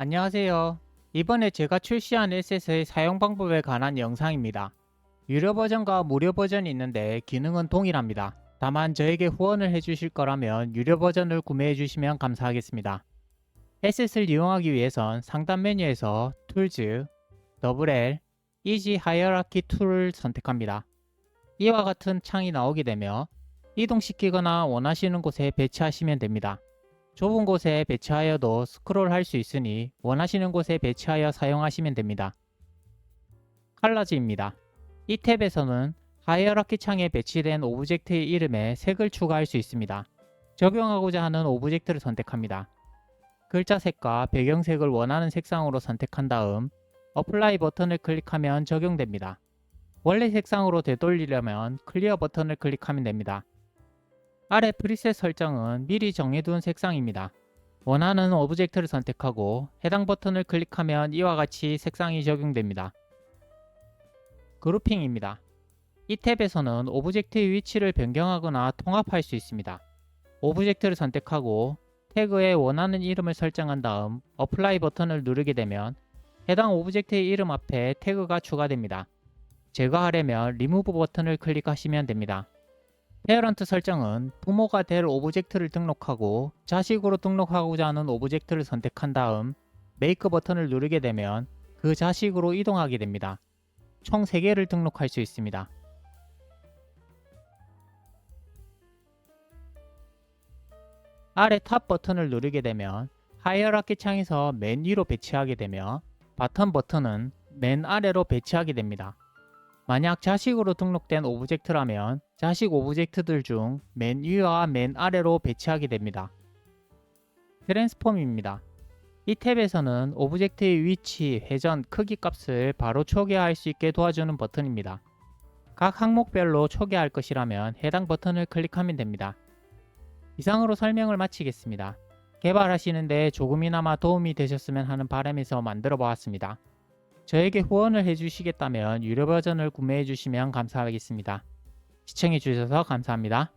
안녕하세요. 이번에 제가 출시한 에셋의 사용 방법에 관한 영상입니다. 유료 버전과 무료 버전이 있는데 기능은 동일합니다. 다만 저에게 후원을 해주실 거라면 유료 버전을 구매해 주시면 감사하겠습니다. 에셋을 이용하기 위해선 상단 메뉴에서 툴즈, 더블L, 이지 하이어라키 툴을 선택합니다. 이와 같은 창이 나오게 되며 이동시키거나 원하시는 곳에 배치하시면 됩니다. 좁은 곳에 배치하여도 스크롤 할 수 있으니 원하시는 곳에 배치하여 사용하시면 됩니다. 컬러즈입니다. 이 탭에서는 하이어라키 창에 배치된 오브젝트의 이름에 색을 추가할 수 있습니다. 적용하고자 하는 오브젝트를 선택합니다. 글자 색과 배경색을 원하는 색상으로 선택한 다음 어플라이 버튼을 클릭하면 적용됩니다. 원래 색상으로 되돌리려면 클리어 버튼을 클릭하면 됩니다. 아래 프리셋 설정은 미리 정해둔 색상입니다. 원하는 오브젝트를 선택하고 해당 버튼을 클릭하면 이와 같이 색상이 적용됩니다. 그룹핑입니다. 이 탭에서는 오브젝트의 위치를 변경하거나 통합할 수 있습니다. 오브젝트를 선택하고 태그에 원하는 이름을 설정한 다음 어플라이 버튼을 누르게 되면 해당 오브젝트의 이름 앞에 태그가 추가됩니다. 제거하려면 리무브 버튼을 클릭하시면 됩니다. 페어런트 설정은 부모가 될 오브젝트를 등록하고 자식으로 등록하고자 하는 오브젝트를 선택한 다음 메이크 버튼을 누르게 되면 그 자식으로 이동하게 됩니다. 총 3개를 등록할 수 있습니다. 아래 탑 버튼을 누르게 되면 하이어라키 창에서 맨 위로 배치하게 되며 바텀 버튼은 맨 아래로 배치하게 됩니다. 만약 자식으로 등록된 오브젝트라면 자식 오브젝트들 중 맨 위와 맨 아래로 배치하게 됩니다. 트랜스폼입니다. 이 탭에서는 오브젝트의 위치, 회전, 크기 값을 바로 초기화할 수 있게 도와주는 버튼입니다. 각 항목별로 초기화할 것이라면 해당 버튼을 클릭하면 됩니다. 이상으로 설명을 마치겠습니다. 개발하시는데 조금이나마 도움이 되셨으면 하는 바람에서 만들어 보았습니다. 저에게 후원을 해주시겠다면 유료 버전을 구매해 주시면 감사하겠습니다. 시청해 주셔서 감사합니다.